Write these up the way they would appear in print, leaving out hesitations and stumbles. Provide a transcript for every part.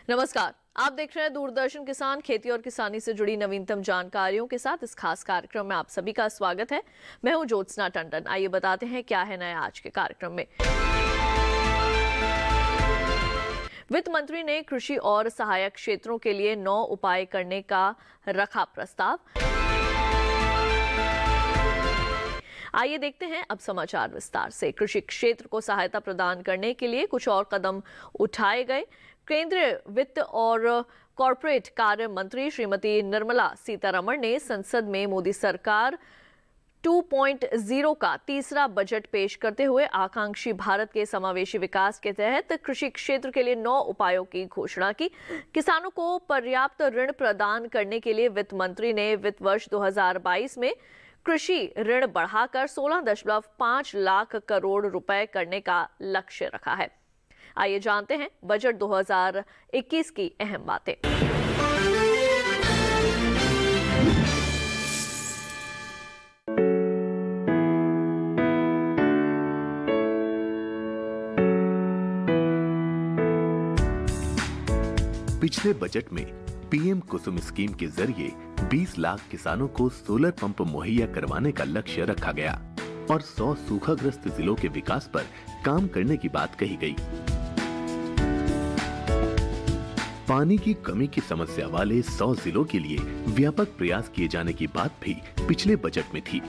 नमस्कार, आप देख रहे हैं दूरदर्शन किसान। खेती और किसानी से जुड़ी नवीनतम जानकारियों के साथ इस खास कार्यक्रम में आप सभी का स्वागत है। मैं हूं ज्योत्सना टंडन। आइए बताते हैं क्या है नया आज के कार्यक्रम में। वित्त मंत्री ने कृषि और सहायक क्षेत्रों के लिए 9 उपाय करने का रखा प्रस्ताव। आइए देखते हैं अब समाचार विस्तार से। कृषि क्षेत्र को सहायता प्रदान करने के लिए कुछ और कदम उठाए गए। केंद्रीय वित्त और कॉरपोरेट कार्य मंत्री श्रीमती निर्मला सीतारमण ने संसद में मोदी सरकार 2.0 का तीसरा बजट पेश करते हुए आकांक्षी भारत के समावेशी विकास के तहत कृषि क्षेत्र के लिए 9 उपायों की घोषणा की। किसानों को पर्याप्त ऋण प्रदान करने के लिए वित्त मंत्री ने वित्त वर्ष 2022 में कृषि ऋण बढ़ाकर 16.5 लाख करोड़ रुपए करने का लक्ष्य रखा है। आइए जानते हैं बजट 2021 की अहम बातें। पिछले बजट में पीएम कुसुम स्कीम के जरिए 20 लाख किसानों को सोलर पंप मुहैया करवाने का लक्ष्य रखा गया और 100 सूखाग्रस्त जिलों के विकास पर काम करने की बात कही गई। पानी की कमी की समस्या वाले 100 जिलों के लिए व्यापक प्रयास किए जाने की बात भी पिछले बजट में थी।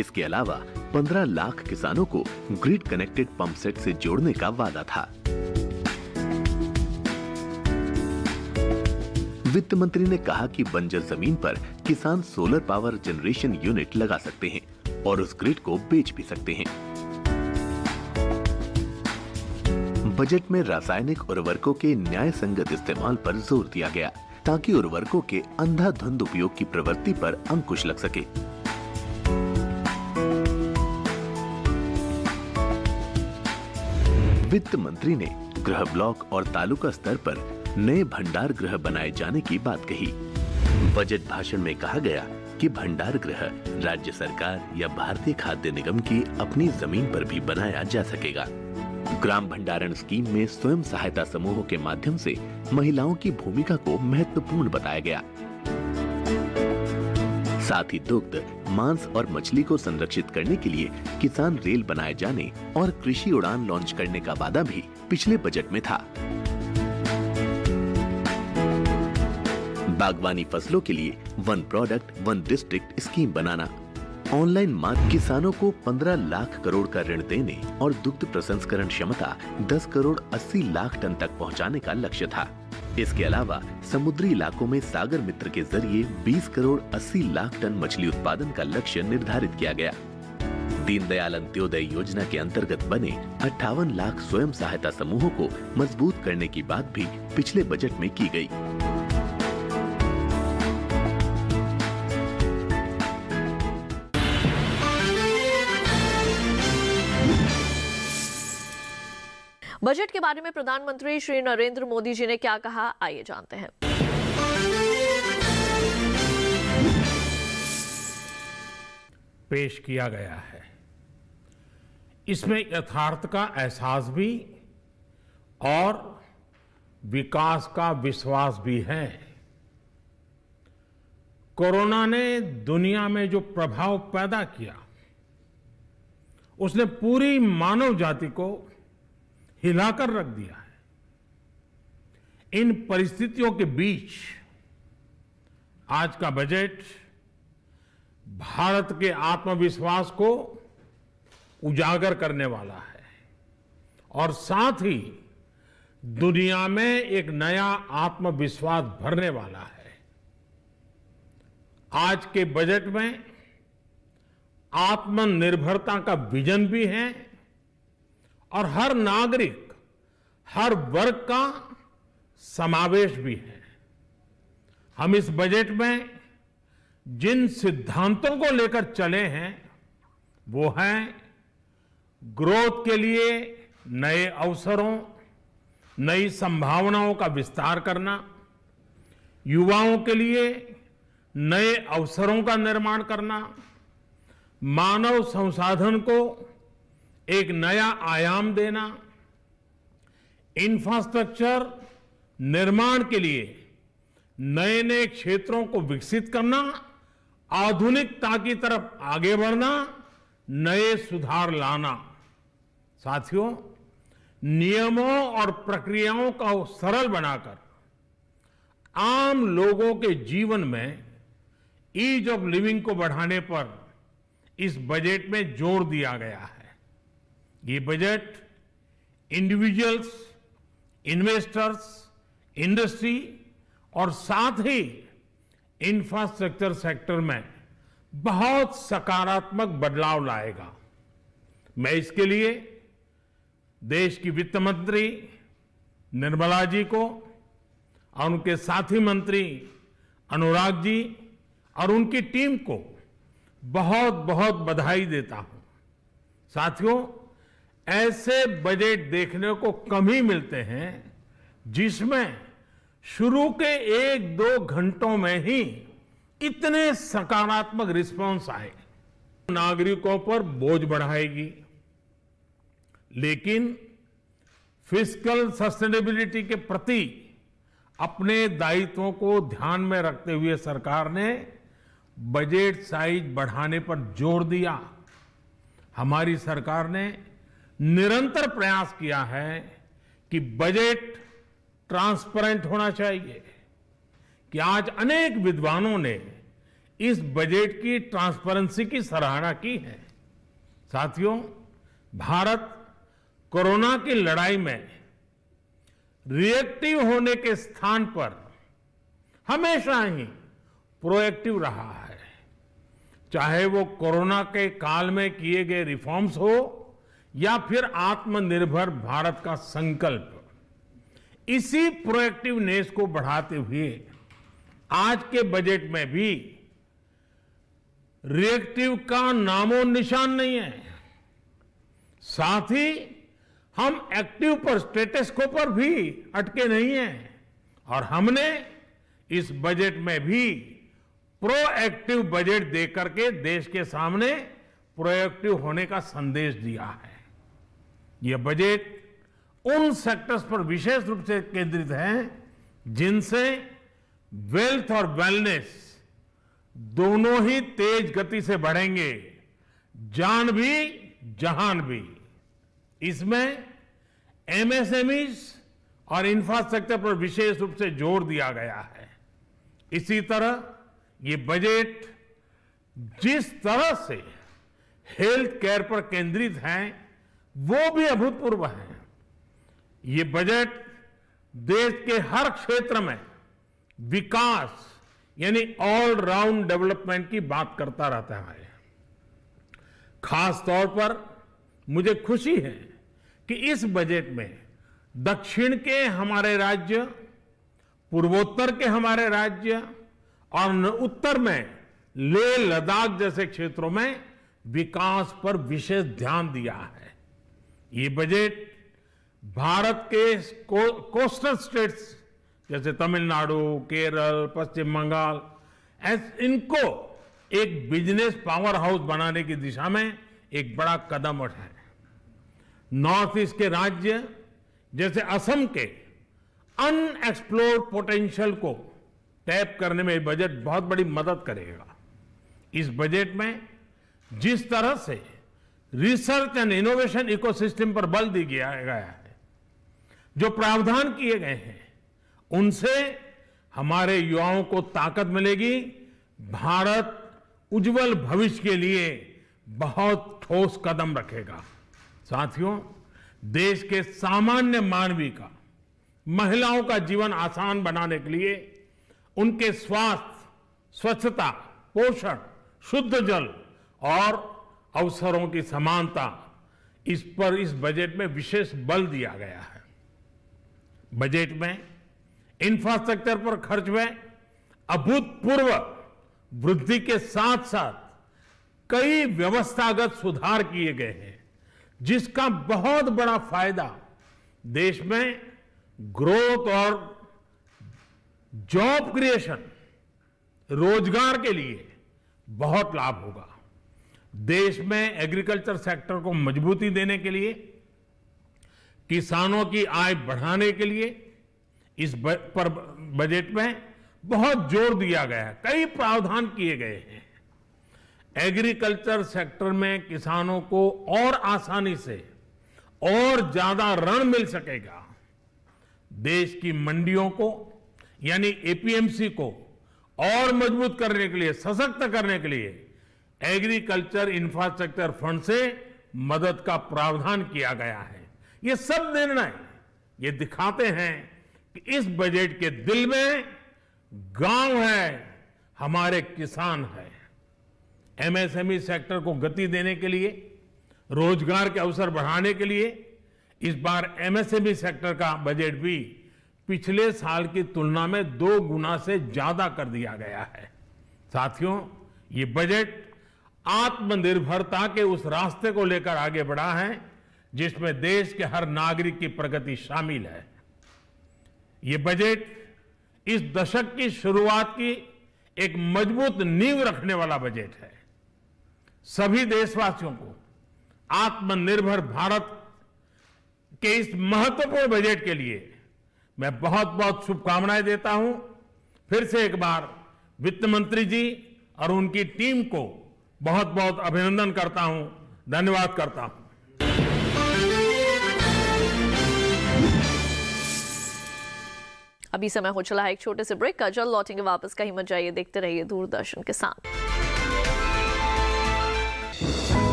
इसके अलावा 15 लाख किसानों को ग्रिड कनेक्टेड पंप सेट से जोड़ने का वादा था। वित्त मंत्री ने कहा कि बंजर जमीन पर किसान सोलर पावर जनरेशन यूनिट लगा सकते हैं और उस ग्रिड को बेच भी सकते हैं। बजट में रासायनिक उर्वरकों के न्याय संगत इस्तेमाल पर जोर दिया गया ताकि उर्वरकों के अंधाधुंध उपयोग की प्रवृत्ति पर अंकुश लग सके। वित्त मंत्री ने गृह ब्लॉक और तालुका स्तर पर नए भंडार गृह बनाए जाने की बात कही। बजट भाषण में कहा गया कि भंडार गृह राज्य सरकार या भारतीय खाद्य निगम की अपनी जमीन पर भी बनाया जा सकेगा। ग्राम भंडारण स्कीम में स्वयं सहायता समूहों के माध्यम से महिलाओं की भूमिका को महत्वपूर्ण बताया गया। साथ ही दुग्ध, मांस और मछली को संरक्षित करने के लिए किसान रेल बनाए जाने और कृषि उड़ान लॉन्च करने का वादा भी पिछले बजट में था। बागवानी फसलों के लिए 1 प्रोडक्ट 1 डिस्ट्रिक्ट स्कीम बनाना, ऑनलाइन मार्केट, किसानों को 15 लाख करोड़ का ऋण देने और दुग्ध प्रसंस्करण क्षमता 10 करोड़ 80 लाख टन तक पहुंचाने का लक्ष्य था। इसके अलावा समुद्री इलाकों में सागर मित्र के जरिए 20 करोड़ 80 लाख टन मछली उत्पादन का लक्ष्य निर्धारित किया गया। दीनदयाल अंत्योदय योजना के अंतर्गत बने 58 लाख स्वयं सहायता समूहों को मजबूत करने की बात भी पिछले बजट में की गई। बजट के बारे में प्रधानमंत्री श्री नरेंद्र मोदी जी ने क्या कहा, आइए जानते हैं। पेश किया गया है। इसमें यथार्थ का एहसास भी और विकास का विश्वास भी है। कोरोना ने दुनिया में जो प्रभाव पैदा किया, उसने पूरी मानव जाति को हिलाकर रख दिया है। इन परिस्थितियों के बीच आज का बजट भारत के आत्मविश्वास को उजागर करने वाला है और साथ ही दुनिया में एक नया आत्मविश्वास भरने वाला है। आज के बजट में आत्मनिर्भरता का विजन भी है और हर नागरिक, हर वर्ग का समावेश भी है। हम इस बजट में जिन सिद्धांतों को लेकर चले हैं वो हैं ग्रोथ के लिए नए अवसरों, नई संभावनाओं का विस्तार करना, युवाओं के लिए नए अवसरों का निर्माण करना, मानव संसाधन को एक नया आयाम देना, इंफ्रास्ट्रक्चर निर्माण के लिए नए नए क्षेत्रों को विकसित करना, आधुनिकता की तरफ आगे बढ़ना, नए सुधार लाना। साथियों, नियमों और प्रक्रियाओं को सरल बनाकर आम लोगों के जीवन में ईज ऑफ लिविंग को बढ़ाने पर इस बजट में जोर दिया गया है। ये बजट इंडिविजुअल्स, इन्वेस्टर्स, इंडस्ट्री और साथ ही इंफ्रास्ट्रक्चर सेक्टर में बहुत सकारात्मक बदलाव लाएगा। मैं इसके लिए देश की वित्त मंत्री निर्मला जी को और उनके साथी मंत्री अनुराग जी और उनकी टीम को बहुत बहुत बधाई देता हूं। साथियों, ऐसे बजट देखने को कम ही मिलते हैं जिसमें शुरू के 1-2 घंटों में ही इतने सकारात्मक रिस्पांस आए। नागरिकों पर बोझ बढ़ाएगी, लेकिन फिस्कल सस्टेनेबिलिटी के प्रति अपने दायित्वों को ध्यान में रखते हुए सरकार ने बजट साइज बढ़ाने पर जोर दिया। हमारी सरकार ने निरंतर प्रयास किया है कि बजट ट्रांसपेरेंट होना चाहिए। कि आज अनेक विद्वानों ने इस बजट की ट्रांसपेरेंसी की सराहना की है। साथियों, भारत कोरोना की लड़ाई में रिएक्टिव होने के स्थान पर हमेशा ही प्रोएक्टिव रहा है। चाहे वो कोरोना के काल में किए गए रिफॉर्म्स हो या फिर आत्मनिर्भर भारत का संकल्प, इसी प्रोएक्टिवनेस को बढ़ाते हुए आज के बजट में भी रिएक्टिव का नामो निशान नहीं है। साथ ही हम एक्टिव पर, स्टेटस को पर भी अटके नहीं हैं और हमने इस बजट में भी प्रोएक्टिव बजट देकर के देश के सामने प्रोएक्टिव होने का संदेश दिया है। यह बजट उन सेक्टर्स पर विशेष रूप से केंद्रित है जिनसे वेल्थ और वेलनेस दोनों ही तेज गति से बढ़ेंगे, जान भी जहान भी। इसमें एमएसएमईज और इंफ्रास्ट्रक्चर पर विशेष रूप से जोर दिया गया है। इसी तरह ये बजट जिस तरह से हेल्थ केयर पर केंद्रित है वो भी अभूतपूर्व है। ये बजट देश के हर क्षेत्र में विकास यानी ऑल राउंड डेवलपमेंट की बात करता रहता है। खास तौर पर मुझे खुशी है कि इस बजट में दक्षिण के हमारे राज्य, पूर्वोत्तर के हमारे राज्य और उत्तर में लेह लद्दाख जैसे क्षेत्रों में विकास पर विशेष ध्यान दिया है। ये बजट भारत के कोस्टल स्टेट्स जैसे तमिलनाडु, केरल, पश्चिम बंगाल, इनको एक बिजनेस पावर हाउस बनाने की दिशा में एक बड़ा कदम उठाए। नॉर्थ ईस्ट के राज्य जैसे असम के अनएक्सप्लोर्ड पोटेंशियल को टैप करने में बजट बहुत बड़ी मदद करेगा। इस बजट में जिस तरह से रिसर्च एंड इनोवेशन इकोसिस्टम पर बल दिया गया है, जो प्रावधान किए गए हैं, उनसे हमारे युवाओं को ताकत मिलेगी। भारत उज्जवल भविष्य के लिए बहुत ठोस कदम रखेगा। साथियों, देश के सामान्य मानवी का, महिलाओं का जीवन आसान बनाने के लिए उनके स्वास्थ्य, स्वच्छता, पोषण, शुद्ध जल और अवसरों की समानता, इस पर इस बजट में विशेष बल दिया गया है। बजट में इंफ्रास्ट्रक्चर पर खर्च में अभूतपूर्व वृद्धि के साथ साथ कई व्यवस्थागत सुधार किए गए हैं, जिसका बहुत बड़ा फायदा देश में ग्रोथ और जॉब क्रिएशन, रोजगार के लिए बहुत लाभ होगा। देश में एग्रीकल्चर सेक्टर को मजबूती देने के लिए किसानों की आय बढ़ाने के लिए इस बजट में बहुत जोर दिया गया है, कई प्रावधान किए गए हैं। एग्रीकल्चर सेक्टर में किसानों को और आसानी से और ज्यादा ऋण मिल सकेगा। देश की मंडियों को यानी एपीएमसी को और मजबूत करने के लिए, सशक्त करने के लिए एग्रीकल्चर इंफ्रास्ट्रक्चर फंड से मदद का प्रावधान किया गया है। ये सब निर्णय ये दिखाते हैं कि इस बजट के दिल में गांव है, हमारे किसान है। एमएसएमई सेक्टर को गति देने के लिए, रोजगार के अवसर बढ़ाने के लिए इस बार एमएसएमई सेक्टर का बजट भी पिछले साल की तुलना में 2 गुना से ज्यादा कर दिया गया है। साथियों, ये बजट आत्मनिर्भरता के उस रास्ते को लेकर आगे बढ़ा है जिसमें देश के हर नागरिक की प्रगति शामिल है। ये बजट इस दशक की शुरुआत की एक मजबूत नींव रखने वाला बजट है। सभी देशवासियों को आत्मनिर्भर भारत के इस महत्वपूर्ण बजट के लिए मैं बहुत बहुत शुभकामनाएं देता हूं। फिर से एक बार वित्त मंत्री जी और उनकी टीम को बहुत बहुत अभिनंदन करता हूं, धन्यवाद करता हूं। अभी समय हो चला है एक छोटे से ब्रेक का। जल्द लौटेंगे वापस, कहीं मत जाइए, देखते रहिए दूरदर्शन किसान।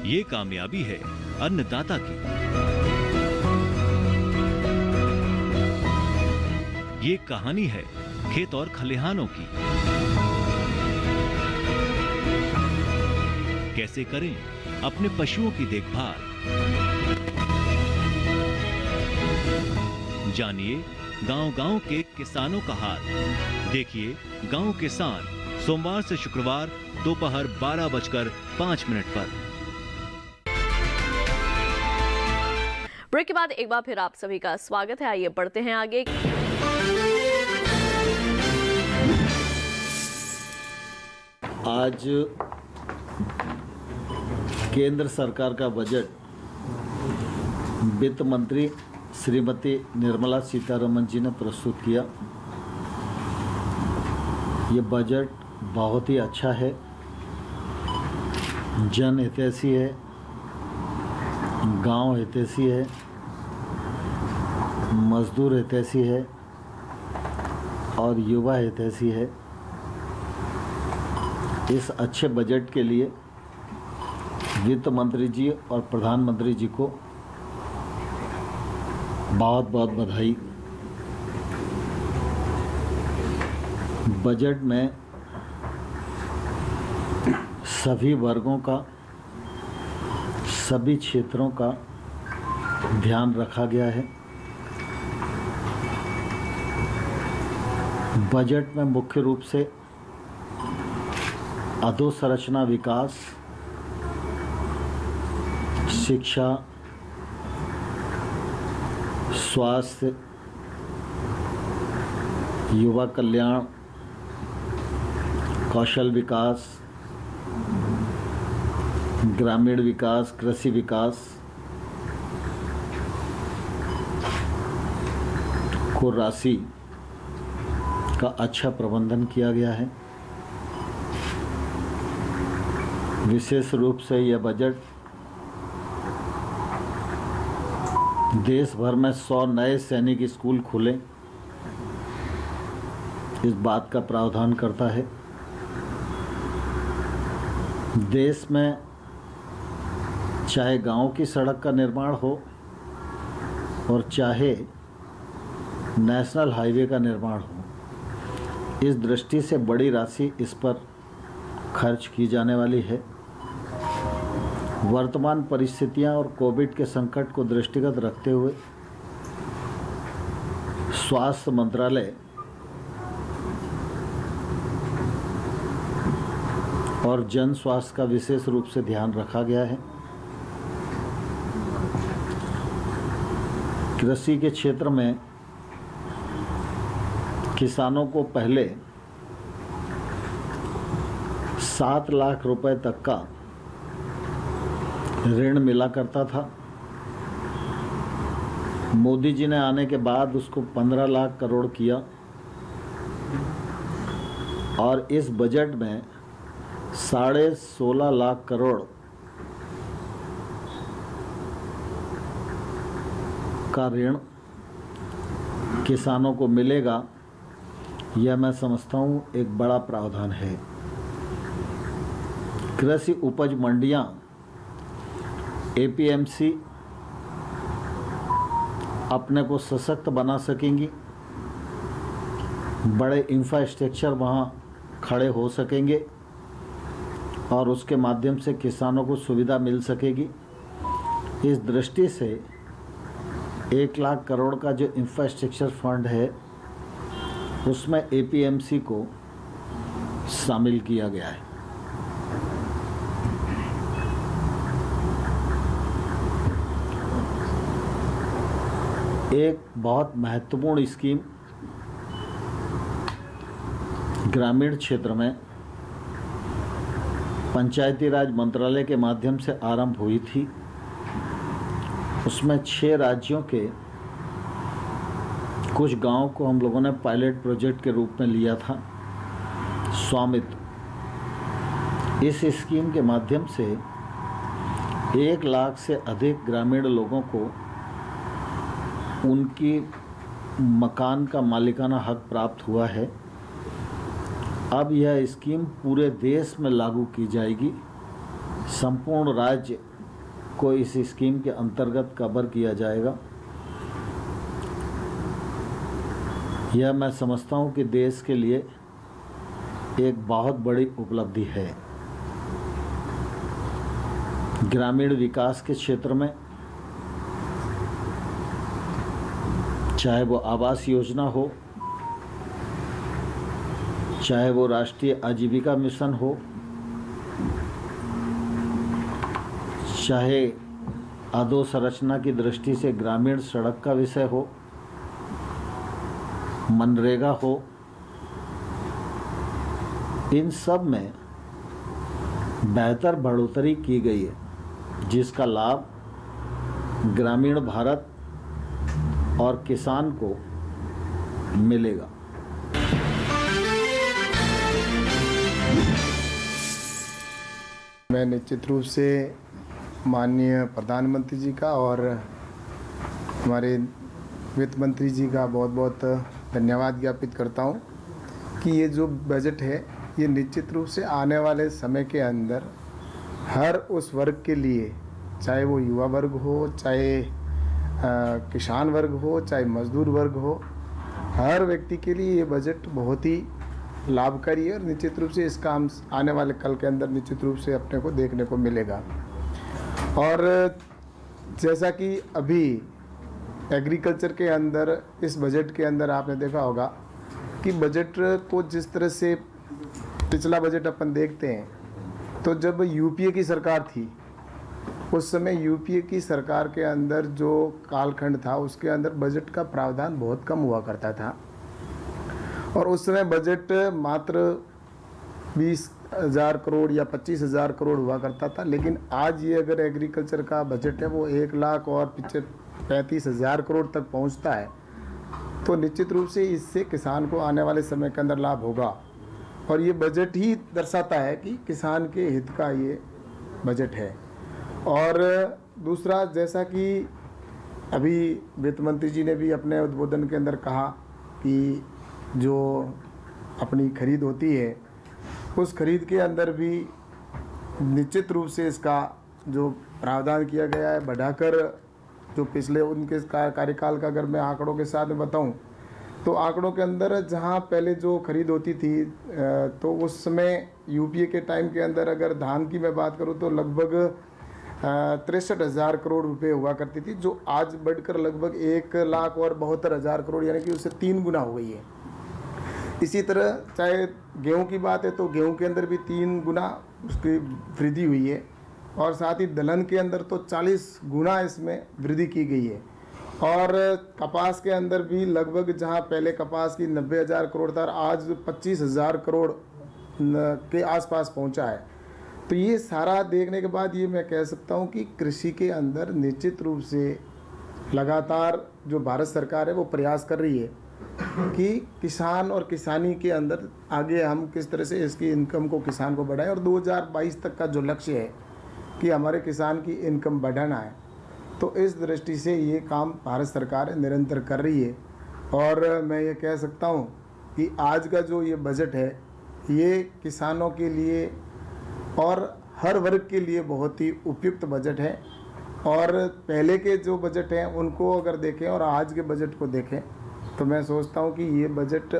ये कामयाबी है अन्नदाता की, ये कहानी है खेत और खलिहानों की। कैसे करें अपने पशुओं की देखभाल, जानिए गांव-गांव के किसानों का हाल। देखिए गांव किसान सोमवार से शुक्रवार दोपहर 12:05 पर। ब्रेक के बाद एक बार फिर आप सभी का स्वागत है। आइए बढ़ते हैं आगे। आज केंद्र सरकार का बजट वित्त मंत्री श्रीमती निर्मला सीतारमण जी ने प्रस्तुत किया। ये बजट बहुत ही अच्छा है, जन हितैषी है, गांव हितैषी है, मजदूर हितैषी है और युवा हितैषी है। इस अच्छे बजट के लिए वित्त मंत्री जी और प्रधानमंत्री जी को बहुत बहुत बधाई। बजट में सभी वर्गों का, सभी क्षेत्रों का ध्यान रखा गया है। बजट में मुख्य रूप से अधोसंरचना विकास, शिक्षा, स्वास्थ्य, युवा कल्याण, कौशल विकास, ग्रामीण विकास, कृषि विकास को राशि का अच्छा प्रबंधन किया गया है। विशेष रूप से यह बजट देश भर में 100 नए सैनिक स्कूल खुले, इस बात का प्रावधान करता है। देश में चाहे गांव की सड़क का निर्माण हो और चाहे नेशनल हाईवे का निर्माण हो, इस दृष्टि से बड़ी राशि इस पर खर्च की जाने वाली है। वर्तमान परिस्थितियां और कोविड के संकट को दृष्टिगत रखते हुए स्वास्थ्य मंत्रालय और जन स्वास्थ्य का विशेष रूप से ध्यान रखा गया है। कृषि के क्षेत्र में किसानों को पहले 7 लाख रुपए तक का ऋण मिला करता था। मोदी जी ने आने के बाद उसको 15 लाख करोड़ किया और इस बजट में 16.5 लाख करोड़ का ऋण किसानों को मिलेगा। यह मैं समझता हूँ एक बड़ा प्रावधान है। कृषि उपज मंडियाँ APMC अपने को सशक्त बना सकेंगी, बड़े इंफ्रास्ट्रक्चर वहाँ खड़े हो सकेंगे और उसके माध्यम से किसानों को सुविधा मिल सकेगी। इस दृष्टि से 1 लाख करोड़ का जो इंफ्रास्ट्रक्चर फंड है उसमें APMC को शामिल किया गया है। एक बहुत महत्वपूर्ण स्कीम ग्रामीण क्षेत्र में पंचायती राज मंत्रालय के माध्यम से आरंभ हुई थी। उसमें 6 राज्यों के कुछ गांवों को हम लोगों ने पायलट प्रोजेक्ट के रूप में लिया था। स्वामित्व इस स्कीम के माध्यम से 1 लाख से अधिक ग्रामीण लोगों को उनकी मकान का मालिकाना हक प्राप्त हुआ है। अब यह स्कीम पूरे देश में लागू की जाएगी। संपूर्ण राज्य को इस स्कीम के अंतर्गत कवर किया जाएगा। यह मैं समझता हूँ कि देश के लिए एक बहुत बड़ी उपलब्धि है। ग्रामीण विकास के क्षेत्र में चाहे वो आवास योजना हो, चाहे वो राष्ट्रीय आजीविका मिशन हो, चाहे अधोसंरचना की दृष्टि से ग्रामीण सड़क का विषय हो, मनरेगा हो, इन सब में बेहतर बढ़ोतरी की गई है, जिसका लाभ ग्रामीण भारत और किसान को मिलेगा। मैं निश्चित रूप से माननीय प्रधानमंत्री जी का और हमारे वित्त मंत्री जी का बहुत बहुत धन्यवाद ज्ञापित करता हूं कि ये जो बजट है ये निश्चित रूप से आने वाले समय के अंदर हर उस वर्ग के लिए, चाहे वो युवा वर्ग हो, चाहे किसान वर्ग हो, चाहे मजदूर वर्ग हो, हर व्यक्ति के लिए ये बजट बहुत ही लाभकारी है और निश्चित रूप से इसका हम आने वाले कल के अंदर निश्चित रूप से अपने को देखने को मिलेगा। और जैसा कि अभी एग्रीकल्चर के अंदर इस बजट के अंदर आपने देखा होगा कि बजट को जिस तरह से पिछला बजट अपन देखते हैं, तो जब यूपीए की सरकार थी उस समय यूपीए की सरकार के अंदर जो कालखंड था उसके अंदर बजट का प्रावधान बहुत कम हुआ करता था और उस समय बजट मात्र 20,000 करोड़ या 25,000 करोड़ हुआ करता था। लेकिन आज ये अगर एग्रीकल्चर का बजट है वो 1 लाख और 35,000 करोड़ तक पहुंचता है, तो निश्चित रूप से इससे किसान को आने वाले समय के अंदर लाभ होगा और ये बजट ही दर्शाता है कि किसान के हित का ये बजट है। और दूसरा, जैसा कि अभी वित्त मंत्री जी ने भी अपने उद्बोधन के अंदर कहा कि जो अपनी खरीद होती है उस खरीद के अंदर भी निश्चित रूप से इसका जो प्रावधान किया गया है बढ़ाकर, जो पिछले उनके कार्यकाल का अगर मैं आंकड़ों के साथ में बताऊं तो आंकड़ों के अंदर जहां पहले जो खरीद होती थी तो उस समय यूपीए के टाइम के अंदर अगर धान की मैं बात करूं तो लगभग 63,000 करोड़ रुपए हुआ करती थी, जो आज बढ़कर लगभग 1,72,000 करोड़ यानी कि उससे 3 गुना हो गई है। इसी तरह चाहे गेहूं की बात है तो गेहूं के अंदर भी 3 गुना उसकी वृद्धि हुई है और साथ ही दलहन के अंदर तो 40 गुना इसमें वृद्धि की गई है। और कपास के अंदर भी लगभग जहां पहले कपास की 90,000 करोड़ था आज 25,000 करोड़ के आसपास पहुंचा है। तो ये सारा देखने के बाद ये मैं कह सकता हूं कि कृषि के अंदर निश्चित रूप से लगातार जो भारत सरकार है वो प्रयास कर रही है कि किसान और किसानी के अंदर आगे हम किस तरह से इसकी इनकम को किसान को बढ़ाएं, और 2022 तक का जो लक्ष्य है कि हमारे किसान की इनकम बढ़ाना है, तो इस दृष्टि से ये काम भारत सरकार निरंतर कर रही है। और मैं ये कह सकता हूँ कि आज का जो ये बजट है ये किसानों के लिए और हर वर्ग के लिए बहुत ही उपयुक्त बजट है। और पहले के जो बजट हैं उनको अगर देखें और आज के बजट को देखें तो मैं सोचता हूँ कि ये बजट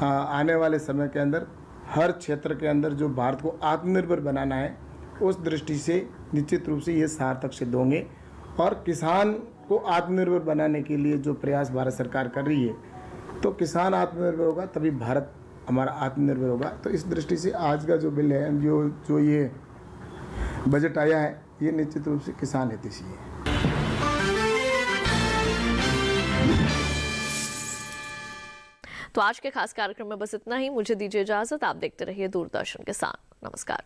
आने वाले समय के अंदर हर क्षेत्र के अंदर जो भारत को आत्मनिर्भर बनाना है उस दृष्टि से निश्चित रूप से ये सार्थक सिद्ध होंगे। और किसान को आत्मनिर्भर बनाने के लिए जो प्रयास भारत सरकार कर रही है, तो किसान आत्मनिर्भर होगा तभी भारत हमारा आत्मनिर्भर होगा। तो इस दृष्टि से आज का जो बिल है, जो ये बजट आया है, ये निश्चित रूप से किसान हितैषी है। तो आज के खास कार्यक्रम में बस इतना ही। मुझे दीजिए इजाजत। आप देखते रहिए दूरदर्शन किसान। नमस्कार।